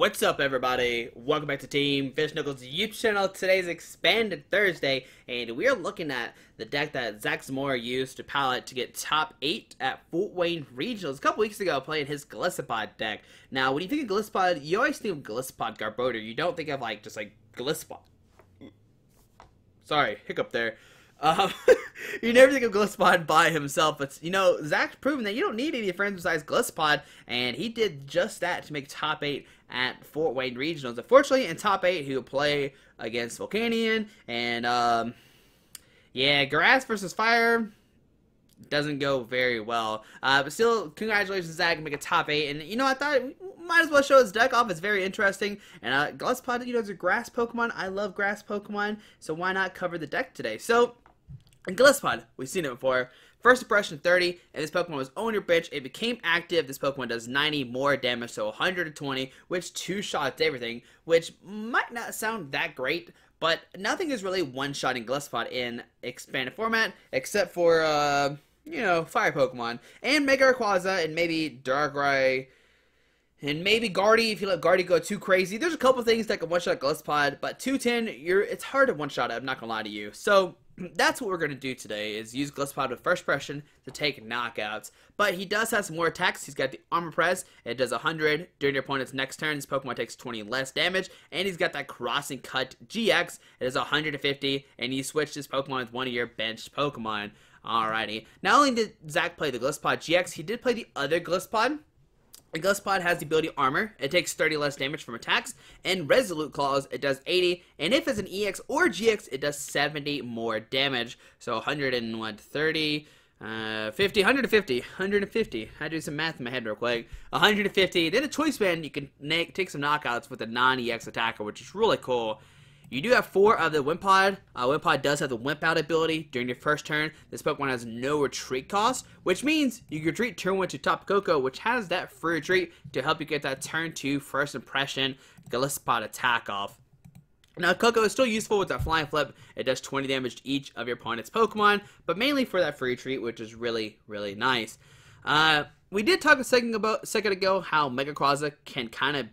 What's up, everybody? Welcome back to Team FISHKNUCKLES YouTube channel. Today's Expanded Thursday, and we are looking at the deck that Zach Zamora used to palette to get top 8 at Fort Wayne Regionals a couple weeks ago, playing his Golisopod deck. Now, when you think of Golisopod, you always think of Golisopod Garbodor. You don't think of just Golisopod. Sorry, hiccup there. You never think of Golisopod by himself, but Zach's proven that you don't need any friends besides Golisopod, and he did just that to make top 8 at Fort Wayne Regionals. Unfortunately, in top 8, he will play against Volcanion, and yeah, Grass versus Fire doesn't go very well. But still, congratulations, Zach, make a top 8. And I thought might as well show his deck off. It's very interesting. And Golisopod, is a grass Pokemon. I love grass Pokemon, so why not cover the deck today? So, in Golisopod, we've seen it before. First impression 30, and this Pokemon was on your bench. It became active. This Pokemon does 90 more damage, so 120, which two-shots everything, which might not sound that great, but nothing is really one-shotting Golisopod in expanded format, except for, Fire Pokemon, and Mega Rayquaza, and maybe Darkrai, and maybe Guardy, if you let Guardy go too crazy. There's a couple things that can one-shot Golisopod, but 210, it's hard to one-shot it, I'm not gonna lie to you. So, that's what we're going to do today, is use Golisopod with first impression to take knockouts. But he does have some more attacks. He's got the Armor Press. It does 100 during your opponent's next turn. This Pokemon takes 20 less damage. And he's got that Crossing Cut GX. It is 150, and you switch this Pokemon with one of your benched Pokemon. Alrighty. Not only did Zach play the Golisopod GX, he did play the other Golisopod. The Golisopod has the ability Armor. It takes 30 less damage from attacks. And Resolute Claws, it does 80. And if it's an EX or GX, it does 70 more damage. So 150. I had to do some math in my head real quick. 150. Then a Choice Band, you can take some knockouts with a non-EX attacker, which is really cool. You do have 4 of the Wimpod. Wimpod does have the Wimp Out ability during your first turn. This Pokemon has no retreat cost, which means you can retreat turn 1 to Tapu Koko, which has that free retreat to help you get that turn 2 first impression Golisopod attack off. Now, Koko is still useful with that Flying Flip. It does 20 damage to each of your opponent's Pokemon, but mainly for that free retreat, which is really, really nice. We did talk a second ago how Mega Rayquaza can kind of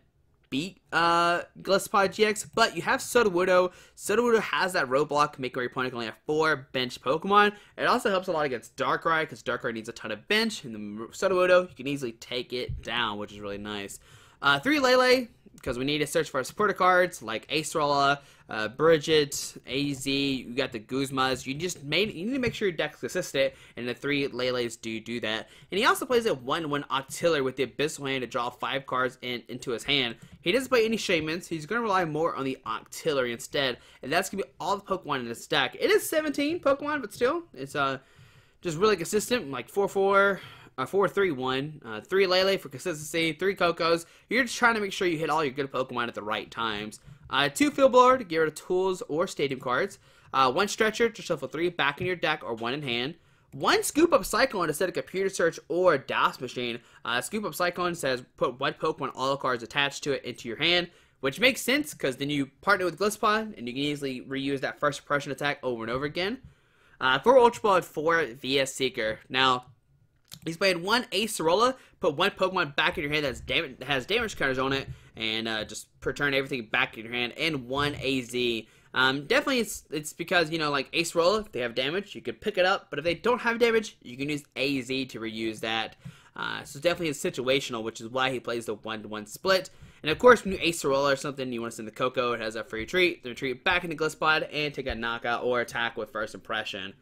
beat Golisopod GX, but you have Sudowoodo. Sudowoodo has that roadblock, making your opponent only have 4 bench Pokemon. It also helps a lot against Darkrai, because Darkrai needs a ton of bench, and the Sudowoodo, you can easily take it down, which is really nice. 3 Lele, because we need to search for supporter cards like Acerola, Brigette, AZ, you got the Guzmas. You need to make sure your deck's consistent, and the 3 Leles do that. And he also plays a 1/1 Octillery with the Abyssal Hand to draw 5 cards into his hand. He doesn't play any Shamans. He's going to rely more on the Octillery instead, and that's going to be all the Pokemon in his deck. It is 17 Pokemon, but still, it's just really consistent, like 4-4. 4-3-1, 3 Lele for consistency, 3 Kokos. You're just trying to make sure you hit all your good Pokemon at the right times. 2 Field Blower to get rid of tools or stadium cards. 1 Stretcher to shuffle 3 back in your deck or 1 in hand. 1 Scoop Up Cyclone to set a computer search or DOS machine. Scoop Up Cyclone says put 1 Pokemon, all the cards attached to it, into your hand, which makes sense because then you partner with Golisopod and you can easily reuse that first impression attack over and over again. 4 Ultra Ball and 4 via Seeker. Now, he's played 1 Acerola, put 1 Pokemon back in your hand that has damage counters on it, and just return everything back in your hand, and 1 AZ. Definitely it's because, like Acerola, if they have damage, you could pick it up, but if they don't have damage, you can use AZ to reuse that. So definitely it's situational, which is why he plays the 1-to-1 split. And of course, when you Acerola or something, you want to send the Koko, it has a free retreat, the retreat back into Golisopod, and take a knockout or attack with first impression.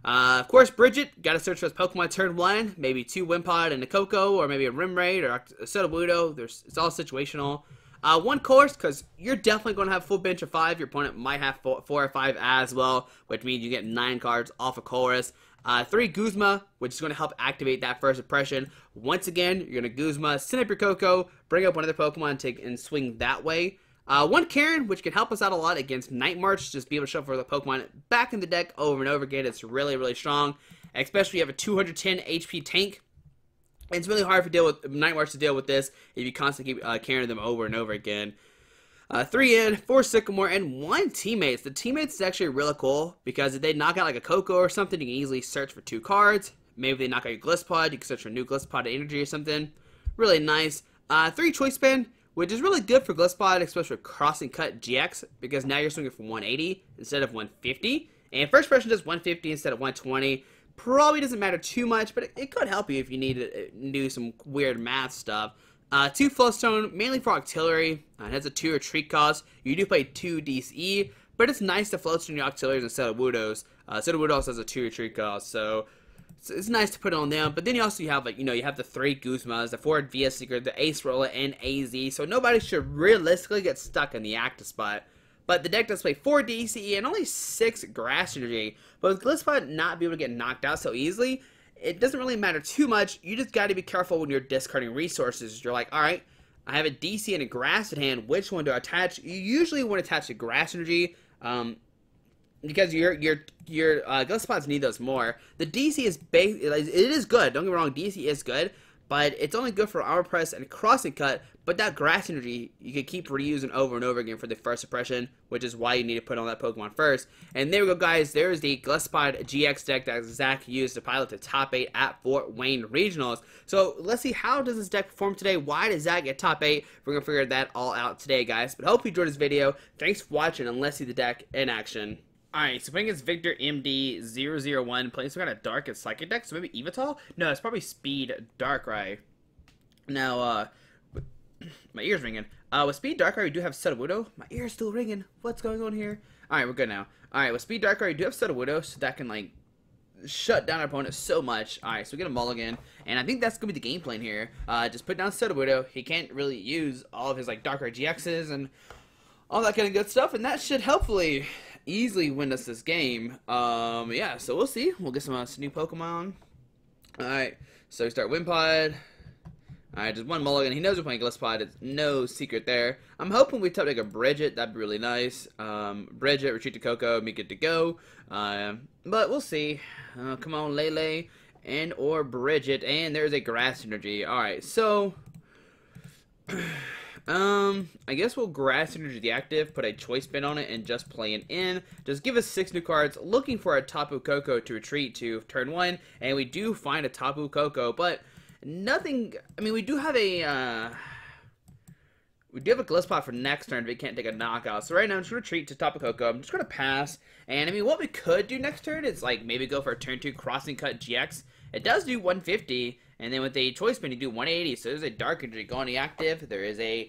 Of course, Brigette, got to search for his Pokemon turn 1, maybe 2 Wimpod and a Koko, or maybe a Remoraid or a Sudowoodo. It's all situational. 1 Colress, because you're definitely going to have full bench of 5. Your opponent might have 4 or 5 as well, which means you get 9 cards off of Colress. 3 Guzma, which is going to help activate that first impression. Once again, you're going to Guzma, send up your Koko, bring up one of the Pokemon and swing that way. 1 Karen, which can help us out a lot against Night March, just be able to shuffle the Pokemon back in the deck over and over again. It's really, really strong, especially if you have a 210 HP tank. It's really hard to deal with Night March to deal with this if you constantly keep carrying them over and over again. 3 in, 4 Sycamore, and 1 Teammates. The Teammates is actually really cool because if they knock out like a Koko or something, you can easily search for 2 cards. Maybe they knock out your Golisopod, you can search for a new Golisopod energy or something. Really nice. 3 Choice Band, which is really good for Golisopod, especially for Crossing Cut GX, because now you're swinging for 180 instead of 150. And first impression does 150 instead of 120. Probably doesn't matter too much, but it could help you if you need to do some weird math stuff. 2 Float Stone, mainly for Octillery. It has a 2 retreat cost. You do play 2 DCE, but it's nice to Float Stone your Octilleries instead of Sudowoodos. Sudowoodo also has a 2 retreat cost, so it's nice to put it on them. But then you also have, like, you know, you have the 3 Guzmas, the 4 VS Seeker, the Acerola, and AZ, so nobody should realistically get stuck in the active spot. But the deck does play 4 DCE and only 6 Grass Energy. But with Golisopod not being able to get knocked out so easily, it doesn't really matter too much. You just got to be careful when you're discarding resources. You're like, alright, I have a DC and a Grass at hand. Which one do I attach? You usually want to attach the Grass Energy, because your Golisopods need those more. The DC is it is good. Don't get me wrong, DC is good, but it's only good for Armor Press and Crossing Cut. But that Grass Energy, you can keep reusing over and over again for the first impression, which is why you need to put on that Pokemon first. And there we go, guys. There's the Golisopod GX deck that Zach used to pilot the top 8 at Fort Wayne Regionals. So let's see, how does this deck perform today? Why does Zach get top 8? We're going to figure that all out today, guys. But hope you enjoyed this video. Thanks for watching, and let's see the deck in action. Alright, so playing against Victor MD001, playing some kind of Dark and Psychic deck, so maybe Evital? No, it's probably Speed Darkrai. Now, my ear's ringing. With Speed Darkrai, we do have Sudowoodo. My ear's still ringing. What's going on here? Alright, we're good now. Alright, with Speed Darkrai, we do have Sudowoodo, so that can, like, shut down our opponent so much. Alright, so we get a mulligan, and I think that's going to be the game plan here. Just put down Sudowoodo. He can't really use all of his, like, Darkrai GXs and all that kind of good stuff, and that should hopefully easily win us this game. Yeah, so we'll see. We'll get some new Pokemon. Alright, so we start Wimpod. Alright, just one mulligan. He knows we're playing Golisopod. It's no secret there. I'm hoping we top like a Brigette. That'd be really nice. Brigette, retreat to Koko, be good to go. But we'll see. Come on, Lele and or Brigette. And there's a Grass Energy. Alright, so I guess we'll Grass Energy the active, put a Choice Band on it, and just play an in. Just give us 6 new cards, looking for a Tapu Koko to retreat to turn 1, and we do find a Tapu Koko, but nothing. I mean, we do have a Golisopod for next turn, but we can't take a knockout. So right now, I'm just going to retreat to Tapu Koko. I'm just going to pass, and I mean, what we could do next turn is like maybe go for a turn 2 Crossing Cut GX. It does do 150. And then with a Choice Band, you do 180. So there's a Dark Energy going to the active. There is a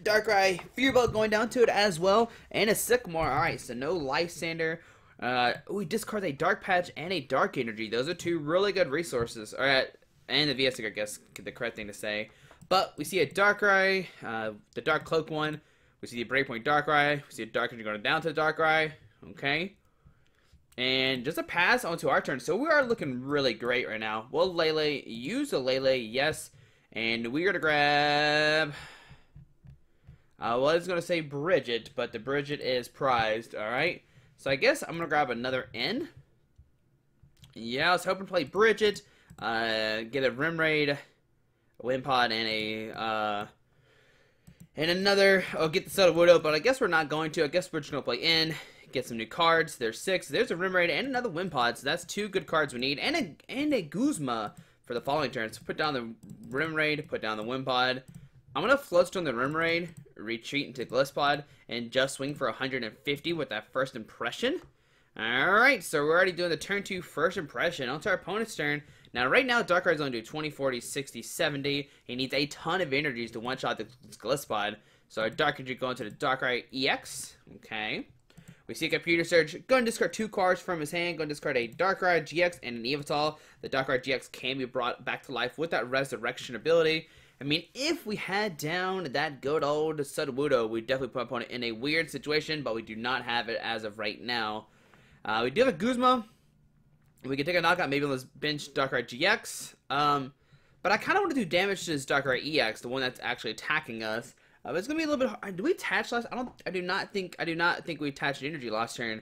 Darkrai Fear Belt going down to it as well. And a Sycamore. Alright, so no Lysander. We discard a Dark Patch and a Dark Energy. Those are 2 really good resources. Alright, and the VS, I guess, the correct thing to say. But we see a Darkrai, the Dark Cloak one. We see the Breakpoint Darkrai. We see a Dark Energy going down to the Darkrai. Okay. And just a pass onto our turn. So we are looking really great right now. We'll Lele, use a Lele, yes. And we're going to grab, well, I was going to say Brigette, but the Brigette is prized, alright. So I guess I'm going to grab another N. Yeah, I was hoping to play Brigette, get a Remoraid, a Wimpod, and another, I'll get the Sudowoodo, but I guess we're not going to. I guess we're just going to play N. Get some new cards. There's 6. There's a Remoraid and another Wimpod, so that's 2 good cards we need. And a Guzma for the following turn. So put down the Remoraid, put down the Wimpod. I'm going to Float Stone the Remoraid, retreat into Golisopod, and just swing for 150 with that first impression. Alright, so we're already doing the turn 2 first impression. On to our opponent's turn. Now, right now, Darkrai's only do 20, 40, 60, 70. He needs a ton of energies to one-shot the Golisopod. So our Dark Energy going to the Darkrai EX. Okay. We see a Computer Surge. Going to discard 2 cards from his hand. Going to discard a Darkrai GX and an Evital. The Darkrai GX can be brought back to life with that Resurrection ability. I mean, if we had down that good old Sudowoodo, we'd definitely put our opponent in a weird situation, but we do not have it as of right now. We do have a Guzma. We can take a knockout maybe on this bench Darkrai GX. But I kind of want to do damage to this Darkrai EX, the one that's actually attacking us. But it's gonna be a little bit hard. Do we attach last? I do not think we attached energy last turn.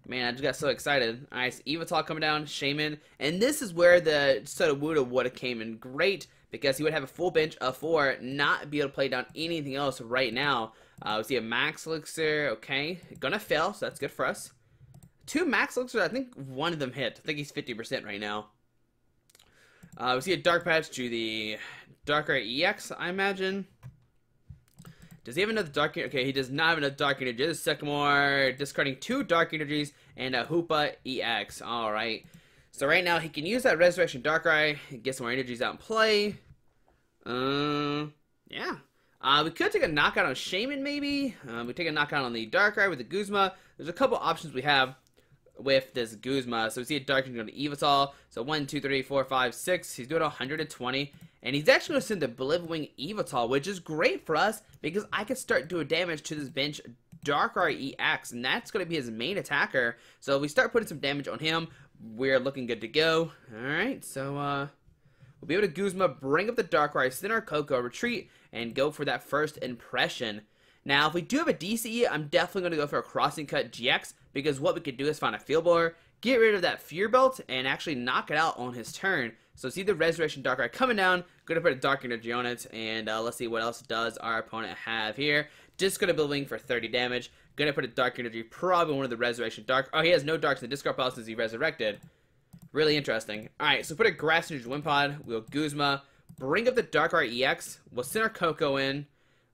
Man, I just got so excited. Alright, so Evital coming down, Shaman, and this is where the Sudowoodo would have came in great because he would have a full bench of 4, not be able to play down anything else right now. We see a Max Elixir, okay, gonna fail, so that's good for us. 2 Max Elixirs, I think one of them hit. I think he's 50% right now. We see a Dark Patch to the Darkrai EX, I imagine. Does he have another Dark Energy? Okay, he does not have another Dark Energy. This is Sycamore discarding 2 Dark Energies and a Hoopa EX. Alright. So right now he can use that Resurrection Darkrai, get some more energies out in play. Yeah. We could take a knockout on Shaman maybe. We take a knockout on the Darkrai with the Guzma. There's a couple options we have with this Guzma. So we see a Dark Energy on the Evital. So 1, 2, 3, 4, 5, 6. He's doing 120. And he's actually going to send the Blivwing Evital, which is great for us because I can start doing damage to this bench Darkrai EX, and that's going to be his main attacker. So if we start putting some damage on him, we're looking good to go. Alright, so we'll be able to Guzma, bring up the Darkrai, send our Koko, retreat, and go for that first impression. Now, if we do have a DCE, I'm definitely going to go for a Crossing Cut GX, because what we could do is find a Field Blower, get rid of that Fear Belt, and actually knock it out on his turn. So see the Resurrection Darkrai coming down, going to put a Dark Energy on it, and let's see what else does our opponent have here. Just going to build Wing for 30 damage. Going to put a Dark Energy, probably one of the Resurrection Dark. Oh, he has no Darks in the discard pile since he resurrected. Really interesting. Alright, so put a Grass Energy Wimpod. We'll Guzma. Bring up the Darkrai EX. We'll send our Koko in.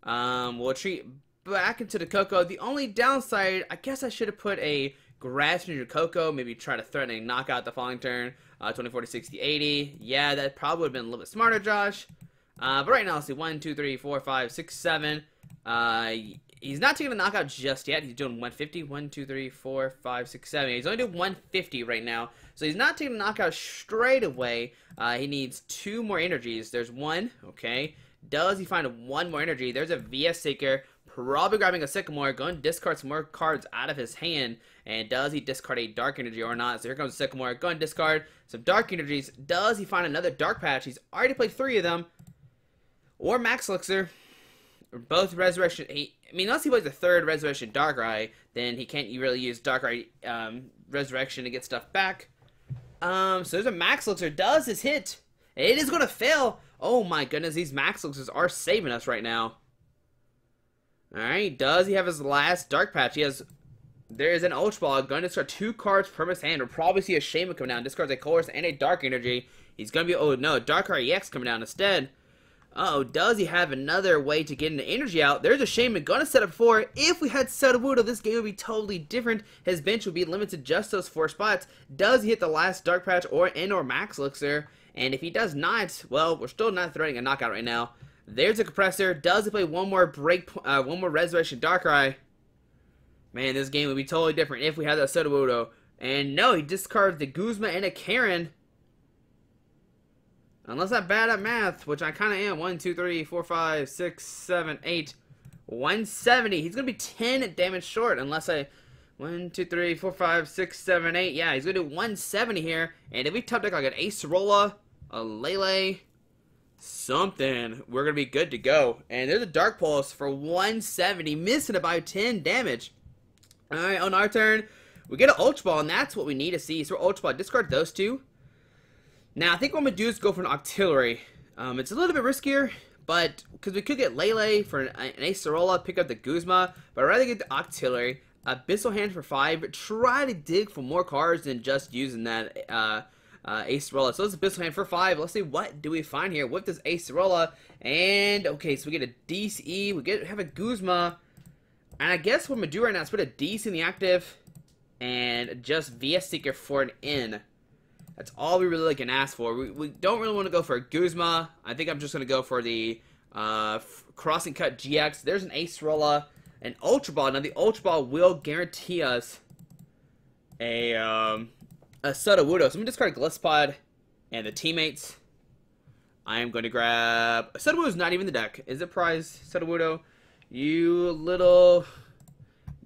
We'll retreat back into the Koko. The only downside, I guess I should have put a Grass Energy Koko. Maybe try to threaten a knockout the following turn. 20, 40, 60, 80. Yeah, that probably would have been a little bit smarter, Josh. But right now, let's see. 1, 2, 3, 4, 5, 6, 7. He's not taking a knockout just yet. He's doing 150. 1, 2, 3, 4, 5, 6, 7. He's only doing 150 right now. So he's not taking a knockout straight away. He needs 2 more energies. There's 1. Okay. Does he find 1 more energy? There's a VS Seeker. Probably grabbing a Sycamore. Going to discard some more cards out of his hand. And does he discard a Dark Energy or not? So here comes Sycamore. Going to discard some Dark Energies. Does he find another Dark Patch? He's already played 3 of them. Or Max Elixir. Both Resurrection. I mean, unless he plays the 3rd Resurrection Darkrai, then he can't really use Darkrai Resurrection to get stuff back. So there's a Max Elixir. Does his hit? It is going to fail. Oh my goodness, these Max Elixirs are saving us right now. Alright, does he have his last Dark Patch? He has. There is an Ultra Ball. Going to discard 2 cards from his hand. We'll probably see a Shaman come down. Discards a Colress and a Dark Energy. He's going to be. Oh no, Darkrai EX coming down instead. Uh-oh, does he have another way to get an energy out? There's a Shaman gonna set up 4. If we had Sudowoodo, this game would be totally different. His bench would be limited just those 4 spots. Does he hit the last Dark Patch or Max Elixir? And if he does not, well, we're still not threatening a knockout right now. There's a Compressor. Does he play one more Resurrection Darkrai? Man, this game would be totally different if we had that Sudowoodo. And no, he discards the Guzma and a Karen. Unless I'm bad at math, which I kind of am. 1, 2, 3, 4, 5, 6, 7, 8. 170. He's going to be 10 damage short unless I... 1, 2, 3, 4, 5, 6, 7, 8. Yeah, he's going to do 170 here. And if we top deck like an Acerola, a Lele, something, we're going to be good to go. And there's a Dark Pulse for 170, missing about 10 damage. Alright, on our turn, we get an Ultra Ball, and that's what we need to see. So we're Ultra Ball, discard those 2. Now, I think what I'm going to do is go for an Octillery. It's a little bit riskier, but because we could get Lele for an Acerola, pick up the Guzma, but I'd rather get the Octillery. Abyssal Hand for 5. Try to dig for more cards than just using that Acerola. So it's Abyssal Hand for 5. Let's see what do we find here with this Acerola. And, okay, so we get a DCE. We have a Guzma. And I guess what I'm going to do right now is put a DC in the active and just VS Seeker for an N. That's all we really can ask for. We don't really want to go for a Guzma. I think I'm just going to go for the Crossing Cut GX. There's an Acerola, an Ultra Ball. Now, the Ultra Ball will guarantee us a Sudowoodo. So I'm going to discard Golisopod and the Teammates. I am going to grab... Sudowoodo's not even in the deck. Is it prize, Sudowoodo? You little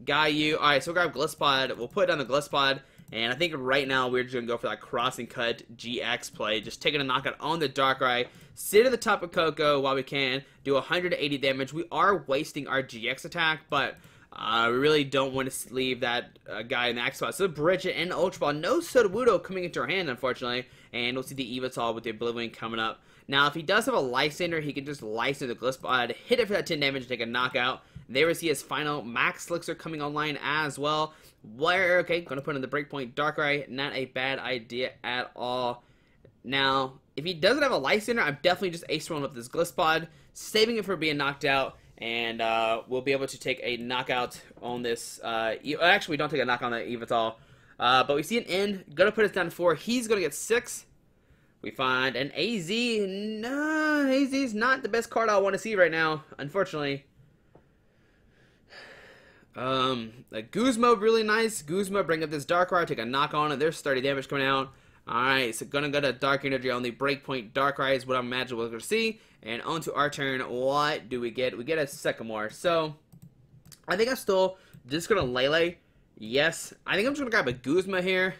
guy, you. Alright, so we'll grab Golisopod. We'll put down the Golisopod. And I think right now we're just going to go for that Crossing Cut GX play. Just taking a knockout on the Darkrai. Sit at the top of Koko while we can. Do 180 damage. We are wasting our GX attack, but we really don't want to leave that guy in the X spot. So Brigette and Ultra Ball. No Sudowoodo coming into our hand, unfortunately. And we'll see the Evital with the Oblivion coming up. Now, if he does have a Lysander, he can just Lysander the Golisopod, hit it for that 10 damage, and take a knockout. There we see his final Max Elixir coming online as well. Okay, going to put in the Breakpoint Darkrai. Not a bad idea at all. Now, if he doesn't have a Lysander, I'm definitely just Ace rolling up this Golisopod, saving it for being knocked out, and we'll be able to take a knockout on this. Actually, we don't take a knockout on that Eve at all. But we see an N. Gonna put us down to 4. He's gonna get 6. We find an AZ. No, AZ is not the best card I want to see right now, unfortunately. A Guzma, really nice. Guzma, bring up this Darkrai, take a knock on it. There's 30 damage coming out. Alright, so gonna go to Dark Energy on the Breakpoint Darkrai is what I imagine we're gonna see. And on to our turn, what do we get? We get a Sycamore. So, I think I'm still just gonna Lele. Yes, I think I'm just gonna grab a Guzma here.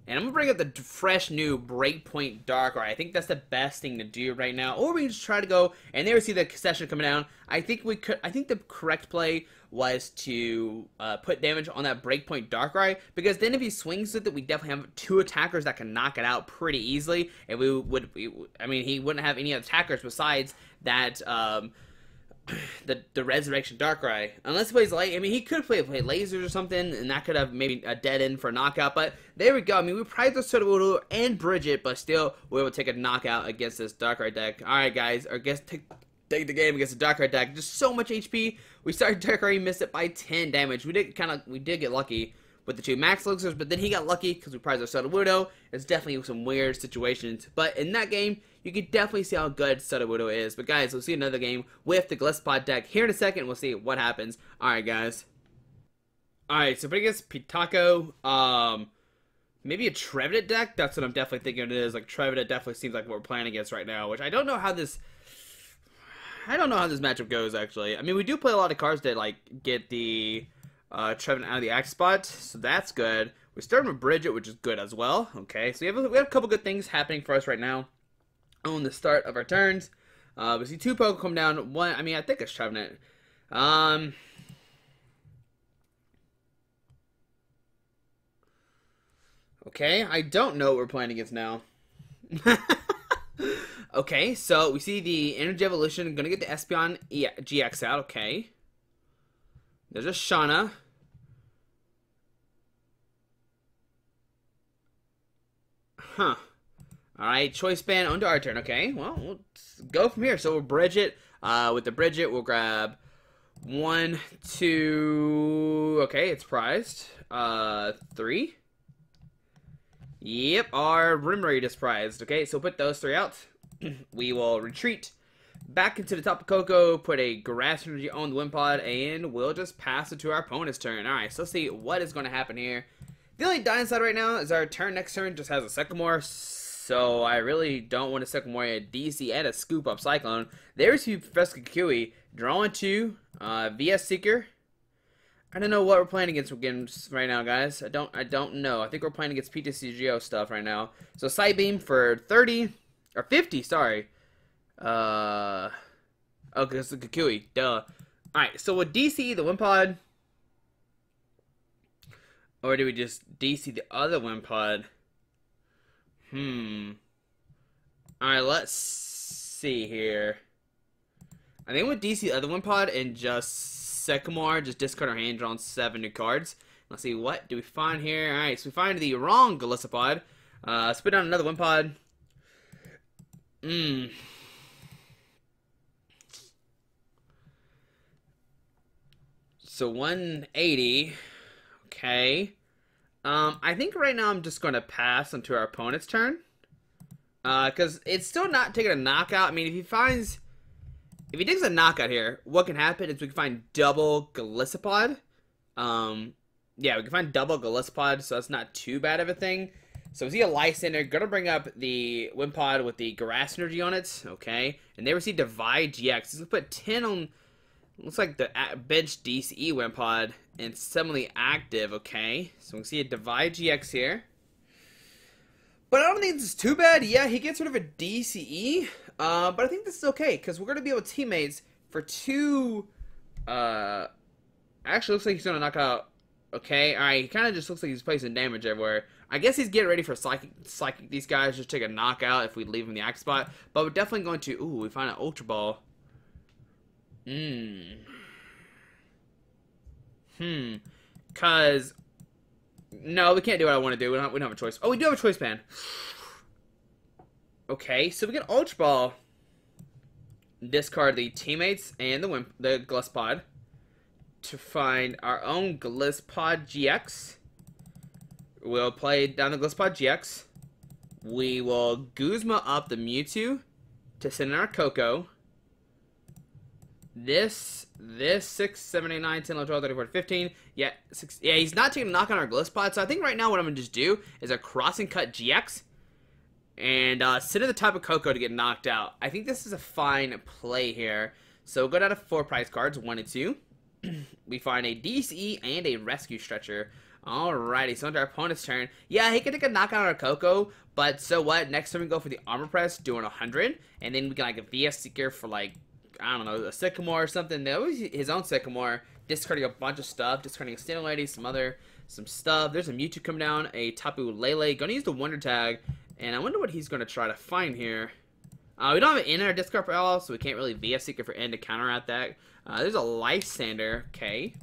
And I'm going to bring up the fresh new Breakpoint Darkrai. I think that's the best thing to do right now. Or we can just try to go, and there we see the session coming down. I think the correct play was to put damage on that Breakpoint Darkrai. Because then if he swings with it, we definitely have 2 attackers that can knock it out pretty easily. And he wouldn't have any other attackers besides that, the Resurrection Darkrai. Unless he plays light, I mean, he could play lasers or something, and that could have maybe a dead end for a knockout, but there we go. I mean, we probably throw Sudowoodo and Brigette, but still, we're able to take a knockout against this Darkrai deck. Alright, guys, I guess take the game against the Darkrai deck. Just so much HP. We started Darkrai, missed it by 10 damage. We did get lucky with the 2 max elixirs, but then he got lucky because we prized our Sudowoodo. It's definitely some weird situations, but in that game, you can definitely see how good Sudowoodo is. But guys, we'll see another game with the Golisopod deck here in a second. We'll see what happens. Alright, guys. Alright, so against Pitako, maybe a Trevenant deck? That's what I'm definitely thinking it is. Like, Trevenant definitely seems like what we're playing against right now, which I don't know how this matchup goes, actually. I mean, we do play a lot of cards that, like, get the Trevenant out of the act spot, so that's good. We're starting with Brigette, which is good as well. Okay, so we have a couple good things happening for us right now on the start of our turns. We see 2 Pokemon come down. One, I mean, I think it's Trevenant. Okay, I don't know what we're playing against now. Okay, so we see the Energy Evolution. Gonna get the Espeon GX out. Okay. There's a Shauna. Huh. Alright, Choice Band onto our turn. Okay, well, let's go from here. So we'll Brigette. With the Brigette, we'll grab 1, 2. Okay, it's prized. 3. Yep, our Remoraid is prized. Okay, so put those 3 out. We will retreat back into the top of Koko, put a Grass Energy on the Wimpod, and we'll just pass it to our opponent's turn. Alright, so let's see what is going to happen here. The only downside right now is our next turn just has a Sycamore, so I really don't want a Sycamore, a DC, and a Scoop Up Cyclone. There's Professor Sycamore, drawing 2, VS Seeker. I don't know what we're playing against right now, guys. I don't know. I think we're playing against PTCGO stuff right now. So Side Beam for 30, or 50, sorry. Okay, it's the Kukui, duh. Alright, so we'll DC the Wimpod. Or do we just DC the other Wimpod? Alright, let's see here. I think we'll DC the other Wimpod and just Sycamore, just discard our hand, draw on 7 new cards. Let's see, what do we find here? Alright, so we find the wrong Golisopod. Spit on another Wimpod. So 180. Okay. I think right now I'm just going to pass onto our opponent's turn. Because it's still not taking a knockout. I mean, if he takes a knockout here, what can happen is we can find double Golisopod. Yeah, we can find double Golisopod, so that's not too bad of a thing. So we see a Lysander, gonna bring up the Wimpod with the Grass Energy on it, okay. And there we see Divide GX. So we put 10 on, looks like the bench DCE Wimpod, and suddenly active, okay. So we see a Divide GX here. But I don't think this is too bad. Yeah, he gets rid of a DCE. But I think this is okay, because we're going to be able to teammates for 2... Actually, looks like he's going to knock out... Okay, alright, he kind of just looks like he's placing damage everywhere. I guess he's getting ready for Psychic. These guys just take a knockout if we leave him the act spot. But we're definitely going to... Ooh, we find an Ultra Ball. Because... No, we can't do what I want to do. We don't have a choice. Oh, we do have a choice band. Okay, so we get Ultra Ball. discard the Teammates and the Golisopod to find our own Golisopod GX. We'll play down the Golisopod GX. We will Guzma up the Mewtwo to send in our Koko. This 6, 7, 8, 9, 10, 11, 12, 13, 14, 15. Yeah, he's not taking a knock on our Golisopod. So I think right now what I'm going to just do is a crossing cut GX. And send in the type of Koko to get knocked out. I think this is a fine play here. So we'll go down to 4 prize cards, 1 and 2. We find a DCE and a Rescue Stretcher. Alrighty, so into our opponent's turn. Yeah, he can take a knockout on our Koko, but so what? Next time we go for the Armor Press, doing 100, and then we can like a VS Seeker for like, I don't know, a Sycamore or something. That was his own Sycamore, discarding a bunch of stuff, discarding a Standing Lady, some stuff. There's a Mewtwo coming down, a Tapu Lele. Gonna use the Wonder Tag, and I wonder what he's gonna try to find here. We don't have an N in our discard pile, so we can't really VS Seeker for N to counteract that. There's a Lysander, okay.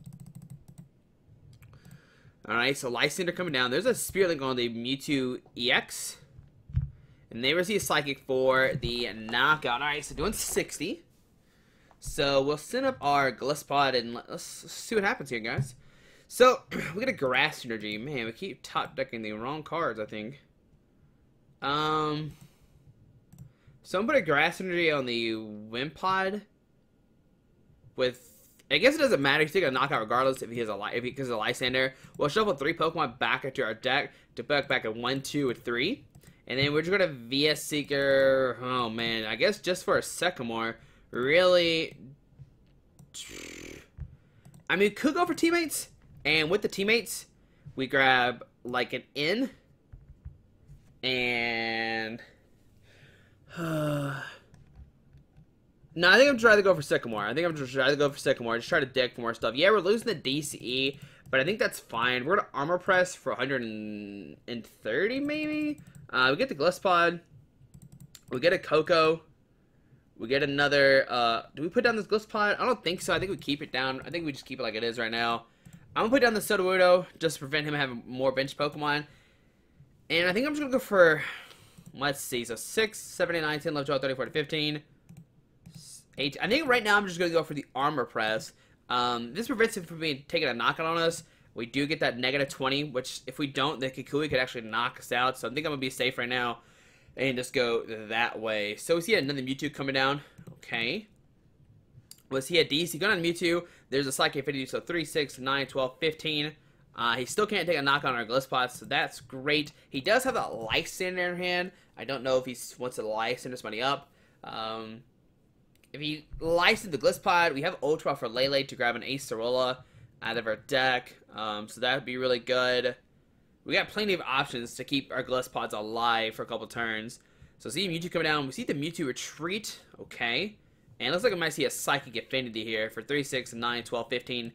Alright, so Lysander coming down. There's a Spirit Link on the Mewtwo EX. And they receive Psychic for the knockout. Alright, so doing 60. So we'll send up our Golisopod and let's see what happens here, guys. So, we get a Grass Energy. Man, we keep top decking the wrong cards, I think. So I'm gonna put a Grass Energy on the Wimpod with, I guess it doesn't matter. He's taking a knockout regardless if he has because of a Lysander. We'll shuffle 3 Pokemon back into our deck to put back at 1, 2, and 3. And then we're just gonna VS Seeker. Oh man, I guess just for a Sycamore. Really, I mean, could go for Teammates. And with the Teammates, we grab like an N. And no, I think I'm trying to go for Sycamore. Just try to dig for more stuff. Yeah, we're losing the DCE, but I think that's fine. We're gonna Armor Press for 130 maybe. We get the Golisopod. We get a Koko. We get another. Do we put down this Golisopod? I don't think so. I think we keep it down. I think we just keep it like it is right now. I'm gonna put down the Sudowoodo just to prevent him having more bench Pokemon. And I think I'm just gonna go for, let's see, so 6, 7, 8, 9, 10, 11, 12, 13, 14, 15. 8. I think right now I'm just going to go for the Armor Press. This prevents him from taking a knockout on us. We do get that -20, which if we don't, the Kukui could actually knock us out. So I think I'm going to be safe right now and just go that way. So we see another Mewtwo coming down. Okay. We'll see a DC going on Mewtwo. There's a Psychic Affinity, so 3, 6, 9, 12, 15. He still can't take a knock on our Golisopod, so that's great. He does have that Lysander in hand. I don't know if he wants to Lysander this money up. If he licensed the Golisopod, we have Ultra for Lele to grab an Acerola out of our deck. So that would be really good. We got plenty of options to keep our Golisopods alive for a couple turns. So see Mewtwo coming down. We see the Mewtwo retreat. Okay. And it looks like I might see a Psychic Affinity here for 3, 6, 9, 12, 15.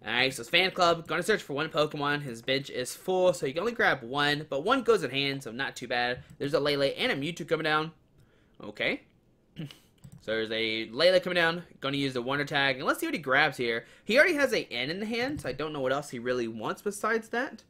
Alright, so it's Fan Club. Going to search for 1 Pokemon. His bench is full, so you can only grab 1. But 1 goes in hand, so not too bad. There's a Lele and a Mewtwo coming down. Okay. So there's a Lele coming down. Going to use the Wonder Tag. And let's see what he grabs here. He already has a N in the hand, so I don't know what else he really wants besides that.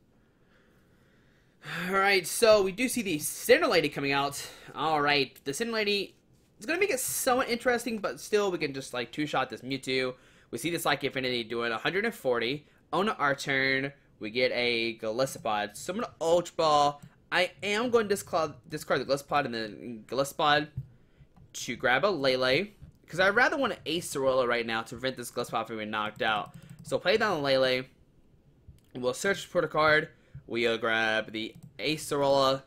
Alright, so we do see the Cinder Lady coming out. Alright, the Cinder Lady is going to make it somewhat interesting, but still we can just like 2-shot this Mewtwo. We see the Psychic Affinity doing 140. On our turn, we get a Golisopod. So I'm going to Ultra Ball. I am going to discard the Golisopod and the Golisopod to grab a Lele. Because I rather want an Acerola right now to prevent this Golisopod from being knocked out. So play down the Lele. We'll search for the card. We'll grab the Acerola.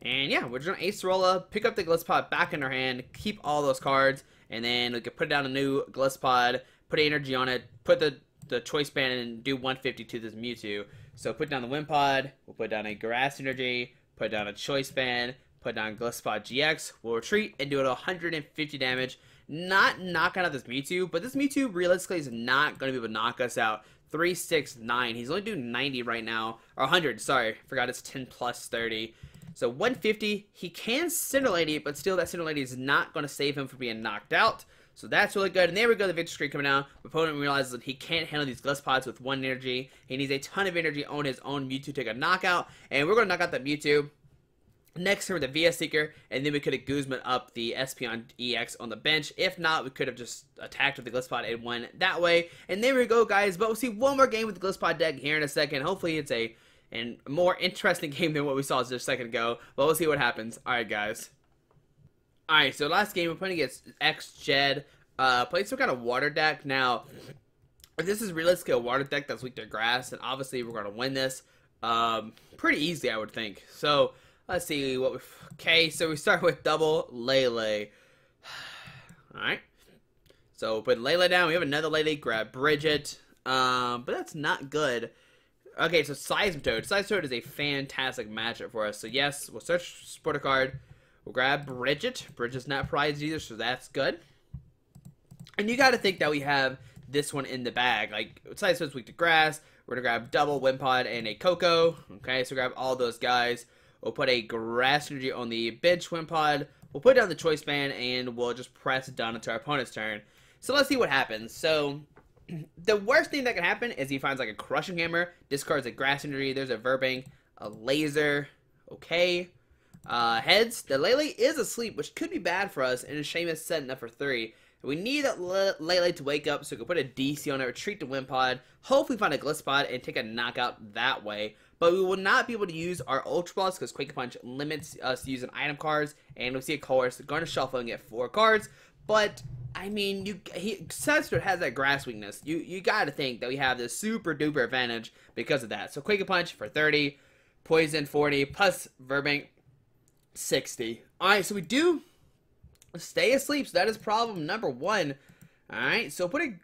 And yeah, we're just going to Acerola, pick up the Golisopod back in our hand, keep all those cards. And then we can put down a new Golisopod, put energy on it, put the Choice Band in, and do 150 to this Mewtwo. So put down the Wimpod, we'll put down a Grass Energy, put down a Choice Band, put down Golisopod GX, we'll retreat and do it 150 damage. Not knocking out this Mewtwo, but this Mewtwo realistically is not going to be able to knock us out. 3, 6, 9. He's only doing 90 right now. Or 100, sorry. Forgot it's 10 plus 30. So 150, he can Cinder Lady, but still that Cinder Lady is not going to save him from being knocked out. So that's really good. And there we go, the victory screen coming out. The opponent realizes that he can't handle these Golisopods with 1 energy. He needs a ton of energy on his own Mewtwo to take a knockout. And we're going to knock out that Mewtwo. Next turn with the VS Seeker, and then we could have Guzma up the Espeon EX on the bench. If not, we could have just attacked with the Golisopod and won that way. And there we go, guys. But we'll see one more game with the Golisopod deck here in a second. Hopefully it's a more interesting game than what we saw just a second ago. But we'll see what happens. Alright, guys. Alright, so last game we're playing against X-Jed. Playing some kind of water deck. Now, if this is realistically a water deck that's weak to grass, then obviously we're going to win this pretty easily, I would think. So let's see what we... Okay, so we start with double Lele. Alright. So put Lele down. We have another Lele. Grab Brigette. But that's not good. Okay, so Seismitoad. Seismitoad is a fantastic matchup for us. So yes, we'll search Supporter card. We'll grab Brigette. Bridgette's not prized either, so that's good. And you got to think that we have this one in the bag. Like, Seismitoad's weak to grass. We're going to grab double Wimpod and a Koko. Okay, so grab all those guys. We'll put a Grass Energy on the bench Wimpod. We'll put down the Choice Band, and we'll just press it down into our opponent's turn. So let's see what happens. So, the worst thing that can happen is he finds like a Crushing Hammer, discards a Grass Energy, there's a Verbank, a Laser, okay. Heads, the Lele is asleep, which could be bad for us, and Seamus setting up for 3. We need Lele to wake up, so we can put a DC on it, retreat to Wimpod, hopefully find a Golisopod, and take a knockout that way. But we will not be able to use our Ultra Balls because Quake Punch limits us using item cards, and we'll see a Colress going to shuffle and get 4 cards. But I mean, Seismitoad has that grass weakness. You got to think that we have this super duper advantage because of that. So Quake Punch for 30, Poison 40, plus Verbank 60. All right, so we do stay asleep. So that is problem number 1. All right, so we'll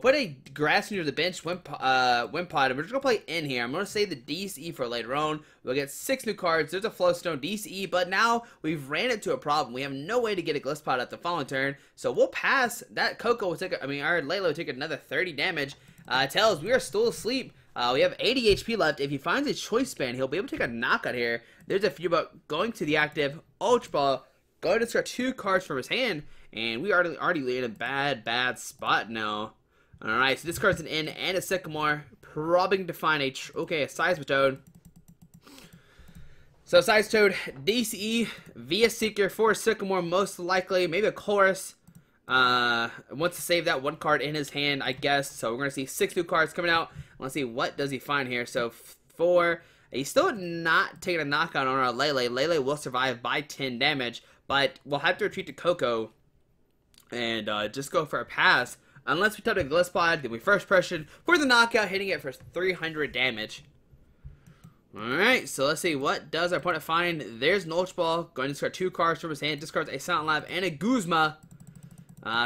put a Grass near the bench, Wimpod, and we're just going to play in here. I'm going to save the DCE for later on. We'll get 6 new cards. There's a Float Stone DCE, but now we've ran into a problem. We have no way to get a Golisopod at the following turn, so we'll pass. That Koko will take, our Lele will take another 30 damage. Tells we are still asleep. We have 80 HP left. If he finds a Choice Band, he'll be able to take a knockout here. There's a few about going to the active Ultra Ball, going to discard 2 cards from his hand, and we are already in a bad spot now. Alright, so this card's an N and a Sycamore. Probably to find a Seismitoad. So Seismitoad, DCE, via Seeker for Sycamore, most likely. Maybe a Colress. Wants to save that 1 card in his hand, I guess. So we're going to see 6 new cards coming out. Let's see, what does he find here? So 4. He's still not taking a knockout on our Lele. Lele will survive by 10 damage. But we'll have to retreat to Koko. And just go for a pass. Unless we touch a Golisopod, then we first pressure for the knockout, hitting it for 300 damage. Alright, so let's see, what does our opponent find? There's an Ultra Ball, going to discard 2 cards from his hand, discards a Silent Lab and a Guzma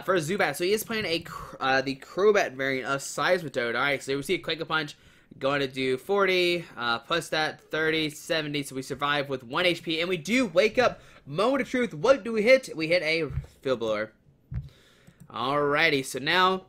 for a Zubat. So he is playing the Crobat variant of Seismitoad. Alright, so we see a Quake Punch, going to do 40, plus that 30, 70, so we survive with 1 HP, and we do wake up. Moment of truth, what do we hit? We hit a Field Blower. Alrighty, so now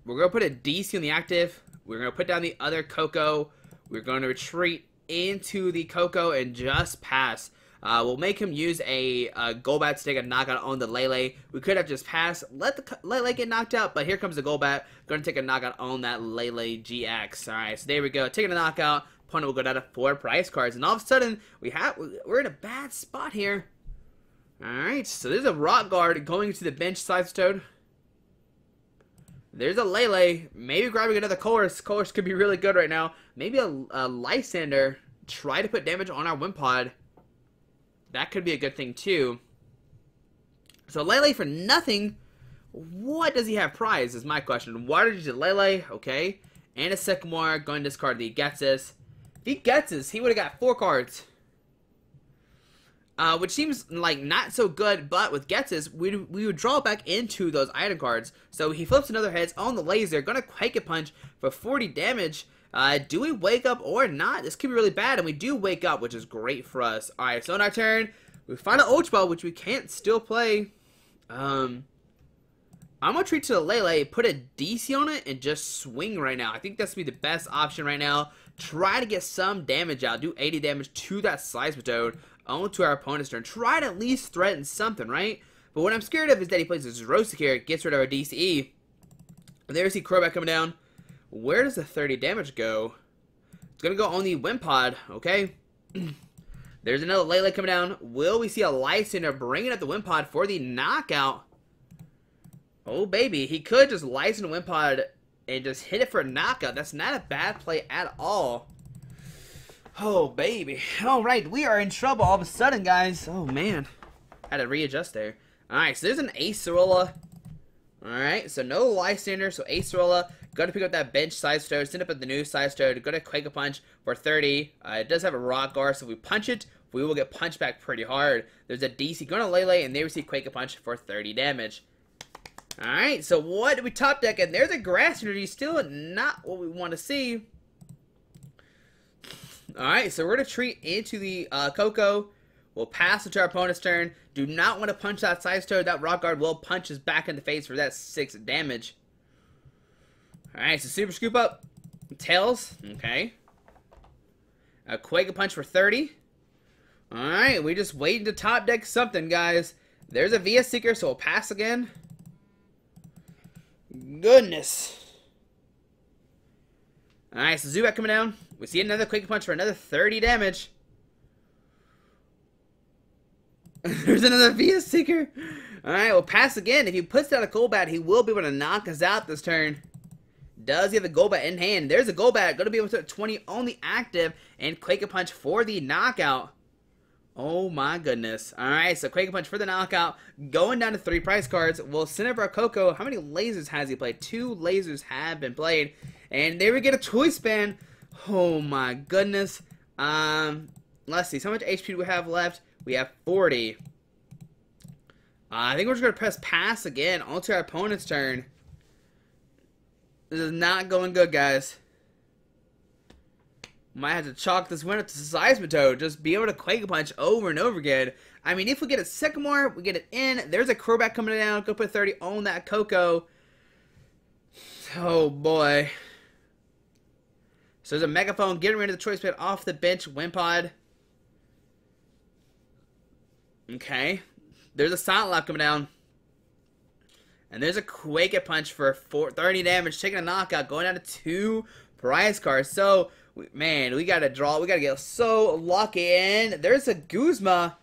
we're going to put a DC on the active. We're going to put down the other Koko. We're going to retreat into the Koko and just pass. We'll make him use a Golbat to take a knockout on the Lele. We could have just passed, let the Lele get knocked out, but here comes the Golbat. Going to take a knockout on that Lele-GX. Alright, so there we go. Taking a knockout. Opponent will go down to 4 prize cards. And all of a sudden, we're in a bad spot here. Alright, so there's a Rock Guard going to the bench, Seismitoad. There's a Lele. Maybe grabbing another Colress. Colress could be really good right now. Maybe a Lysander. Try to put damage on our Wimpod. That could be a good thing too. So Lele for nothing. What does he have prize is my question. Water to Lele. Okay. And a Sycamore. Going to discard the Getsus. If he gets us, he would have got 4 cards. Which seems like not so good, but with Getsus, we would draw back into those item cards. So he flips another heads on the Laser, gonna Quake a Punch for 40 damage. Do we wake up or not? This could be really bad, and we do wake up, which is great for us. Alright, so on our turn, we find an Ultra Ball, which we can't still play. I'm gonna treat to the Lele, put a DC on it, and just swing right now. I think that's gonna be the best option right now. Try to get some damage out, do 80 damage to that Seismitoad. Onto our opponent's turn. Try to at least threaten something, right? But what I'm scared of is that he plays this Roastic here, gets rid of our DCE. There's the Crobat coming down. Where does the 30 damage go? It's going to go on the Wimpod, okay? There's another Lele coming down. Will we see a Lysander bringing up the Wimpod for the knockout? Oh, baby. He could just Lysander Wimpod and just hit it for a knockout. That's not a bad play at all. Oh, baby. All right, we are in trouble all of a sudden, guys. Oh, man. Had to readjust there. All right, so there's an Acerola. All right, so no Lysander, so Acerola. Going to pick up that bench Side Toad, send up at the new Side Toad. Go to Quake a Punch for 30. It does have a Rock Guard, so if we punch it, we will get punched back pretty hard. There's a DC going to Lele, and they receive Quake a Punch for 30 damage. Alright, so what do we top deck? And there's a Grass Energy, still not what we want to see. Alright, so we're going to treat into the Koko. We'll pass it to our opponent's turn. Do not want to punch that Side Toad. That Rock Guard will punch us back in the face for that 6 damage. Alright, so Super Scoop Up. Tails. Okay. A Quake a Punch for 30. Alright, we just waiting to top deck something, guys. There's a VS Seeker, so we'll pass again. Goodness. Alright, so Zubat coming down. We see another Quake a Punch for another 30 damage. There's another VS Seeker. Alright, we'll pass again. If he puts down a Golbat, he will be able to knock us out this turn. Does he have the Golbat in hand? There's a Golbat. Going to be able to hit 20 on the active and Quake a Punch for the knockout. Oh my goodness. Alright, so Quake a Punch for the knockout. Going down to 3 prize cards. We'll send over our Koko. How many lasers has he played? 2 lasers have been played. And there we get a Choice Band. Oh my goodness. Let's see. So how much HP do we have left? We have 40. I think we're just going to press pass again onto our opponent's turn. This is not going good, guys. Might have to chalk this win up to Seismitoad. Just be able to Quake a Punch over and over again. I mean, if we get a Sycamore, we get it in. There's a Crobat coming down. Go put 30 on that Koko. Oh, boy. So there's a Megaphone getting rid of the Choice Band off the bench. Wimpod. Okay. There's a Silent Lap coming down. And there's a Quake a Punch for 30 damage, taking a knockout, going down to 2 prize cards. So, man, we gotta draw. We gotta get so lucky. And there's a Guzma.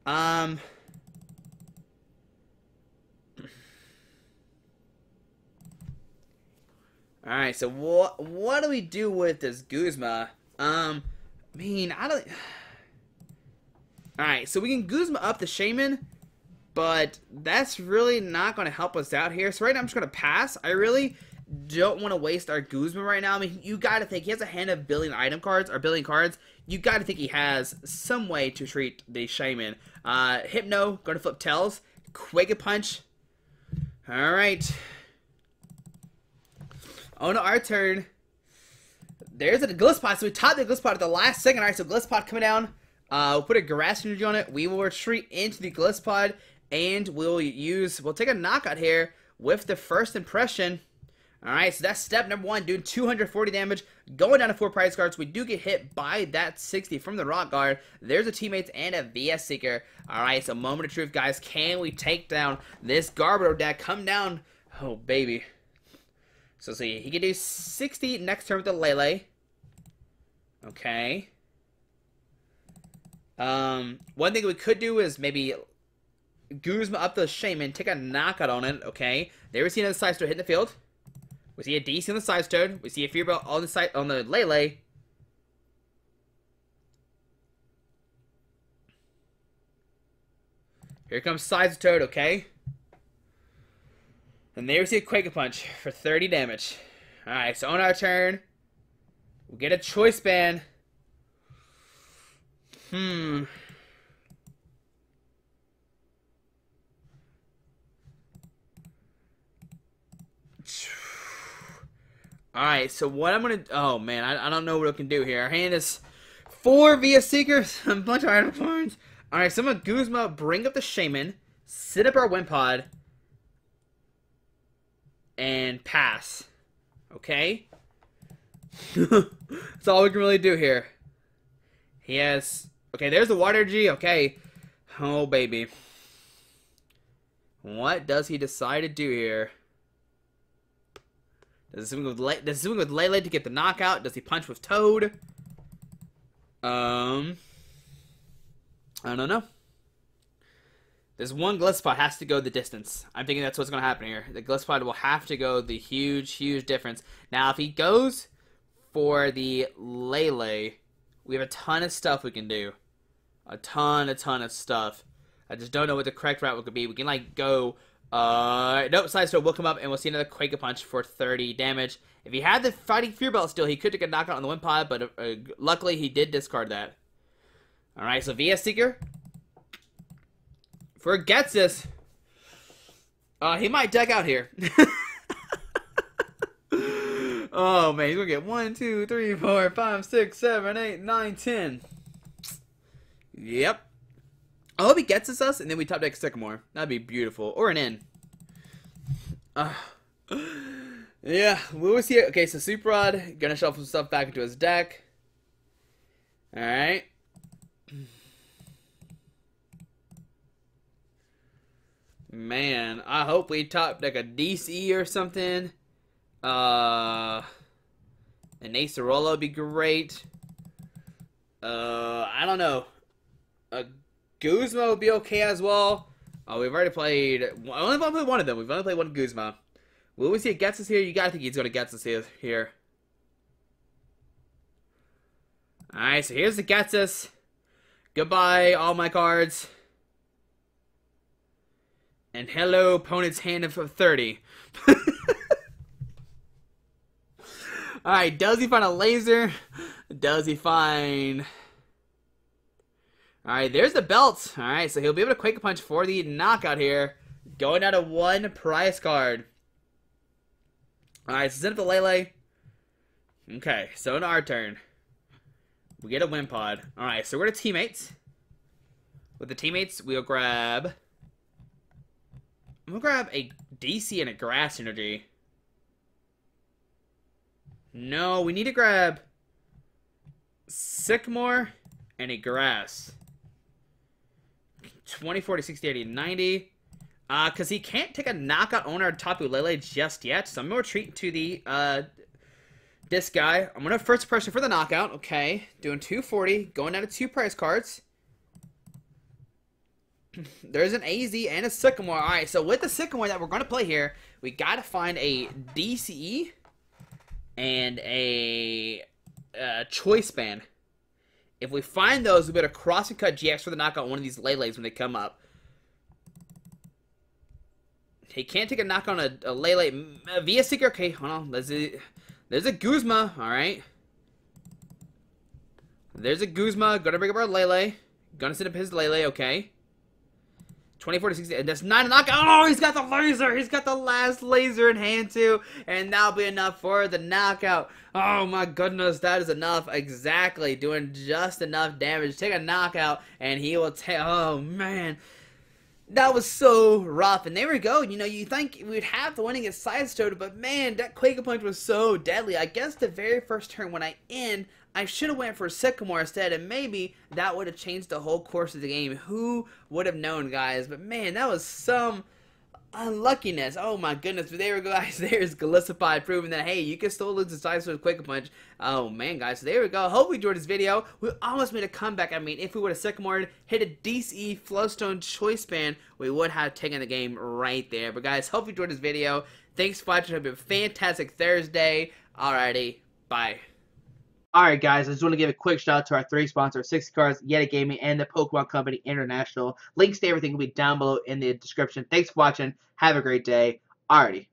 Alright, so what do we do with this Guzma? I mean, I don't... Alright, so we can Guzma up the Shaman. But that's really not going to help us out here. So right now I'm just going to pass. I really don't want to waste our Guzma right now. I mean, you got to think he has a hand of billion item cards or billion cards. You got to think he has some way to treat the Shaman. Hypno, going to flip Tails. Quake a Punch. All right. On our turn. There's a Golisopod. So we taught the Golisopod at the last second. All right, so Golisopod coming down. We'll put a Grass Energy on it. We will retreat into the Golisopod. And we'll take a knockout here with the first impression. Alright, so that's step number 1, doing 240 damage, going down to 4 prize cards. We do get hit by that 60 from the Rock Guard. There's a Teammates and a VS Seeker. Alright, so moment of truth, guys. Can we take down this Garbodor deck? Come down. Oh, baby. So, see, he can do 60 next turn with the Lele. Okay. One thing we could do is maybe Guzma up the Shaman, take a knockout on it, okay? There we see another Side Toad hitting the field. We see a DC on the Side Toad. We see a Fear Belt on the Lele. Here comes Side Toad, okay? And there we see a Quake a Punch for 30 damage. Alright, so on our turn, we get a Choice Band. Alright, so what I'm going to... Oh, man, I don't know what I can do here. Our hand is 4 VS Seekers, a bunch of item cards. Alright, so I'm going to Guzma, bring up the Shaman, sit up our Wimpod, and pass. Okay? That's all we can really do here. He has... Okay, there's the Water G. Okay. Oh, baby. What does he decide to do here? Does he swing with Lele to get the knockout? Does he punch with Toad? I don't know. This one Golisopod has to go the distance. I'm thinking that's what's going to happen here. The Golisopod will have to go the huge, huge difference. Now, if he goes for the Lele, we have a ton of stuff we can do. A ton of stuff. I just don't know what the correct route would be. We can, like, go... nope, Side Stone will come up, and we'll see another Quake Punch for 30 damage. If he had the Fighting Fear Belt still, he could take a knockout on the Wimpod, but luckily he did discard that. Alright, so via Seeker... Forgets this. He might deck out here. Oh man, he's gonna get 1, 2, 3, 4, 5, 6, 7, 8, 9, 10. Yep. I hope he gets us, and then we top deck Sycamore. That'd be beautiful. Or an N. Yeah, we will see it. Okay, so Super Rod gonna shuffle some stuff back into his deck. Alright. Man, I hope we top deck a DC or something. An Acerola would be great. I don't know. A Guzma would be okay as well. We've already played... I only played one of them. We've only played one Guzma. Will we see it gets us here? You gotta think he's gonna get us here. Alright, so here's the gets us. Goodbye, all my cards. And hello, opponent's hand of 30. Alright, does he find a laser? Does he find... Alright, there's the belt. Alright, so he'll be able to Quake Punch for the knockout here. Going out of one prize card. Alright, so send up the Lele. Okay, so in our turn, we get a Wimpod. Alright, so we're to Teammates. With the Teammates, we'll grab... I'm gonna grab a DC and a Grass Energy. No, we need to grab Sycamore and a Grass. 20, 40, 60, 80, 90. Because he can't take a knockout on our Tapu Lele just yet. So I'm going to retreat to the, this guy. I'm going to first pressure for the knockout. Okay. Doing 240. Going down to 2 prize cards. There's an AZ and a Sycamore. Alright, so with the Sycamore that we're going to play here, we got to find a DCE and a Choice Band. If we find those, we better cross and cut GX for the knockout on one of these Leles when they come up. He can't take a knockout on a Lele via Seeker. Okay, hold on. There's a Guzma. Alright. There's a Guzma. Gonna bring up our Lele. Gonna set up his Lele. Okay. 24 to 60, and that's not a knockout. Oh, he's got the laser. He's got the last laser in hand, too. And that'll be enough for the knockout. Oh, my goodness. That is enough. Exactly. Doing just enough damage. Take a knockout, and he will take... Oh, man. That was so rough. And there we go. You know, you think we'd have the winning against Side Stone, but, man, that Quake Punch was so deadly. I guess the very first turn when I end... I should have went for Sycamore instead, and maybe that would have changed the whole course of the game. Who would have known, guys? But, man, that was some unluckiness. Oh, my goodness. But there we go, guys. There's Golisopod proving that, hey, you can still lose the Side with Quick Punch. Oh, man, guys. So there we go. Hope you enjoyed this video. We almost made a comeback. I mean, if we would have Sycamored, hit a DCE Float Stone Choice Band, we would have taken the game right there. But, guys, hope you enjoyed this video. Thanks for watching. Have a fantastic Thursday. Alrighty. Bye. Alright guys, I just want to give a quick shout out to our 3 sponsors, 60 Cards, Yeti Gaming, and the Pokemon Company International. Links to everything will be down below in the description. Thanks for watching. Have a great day. Alrighty.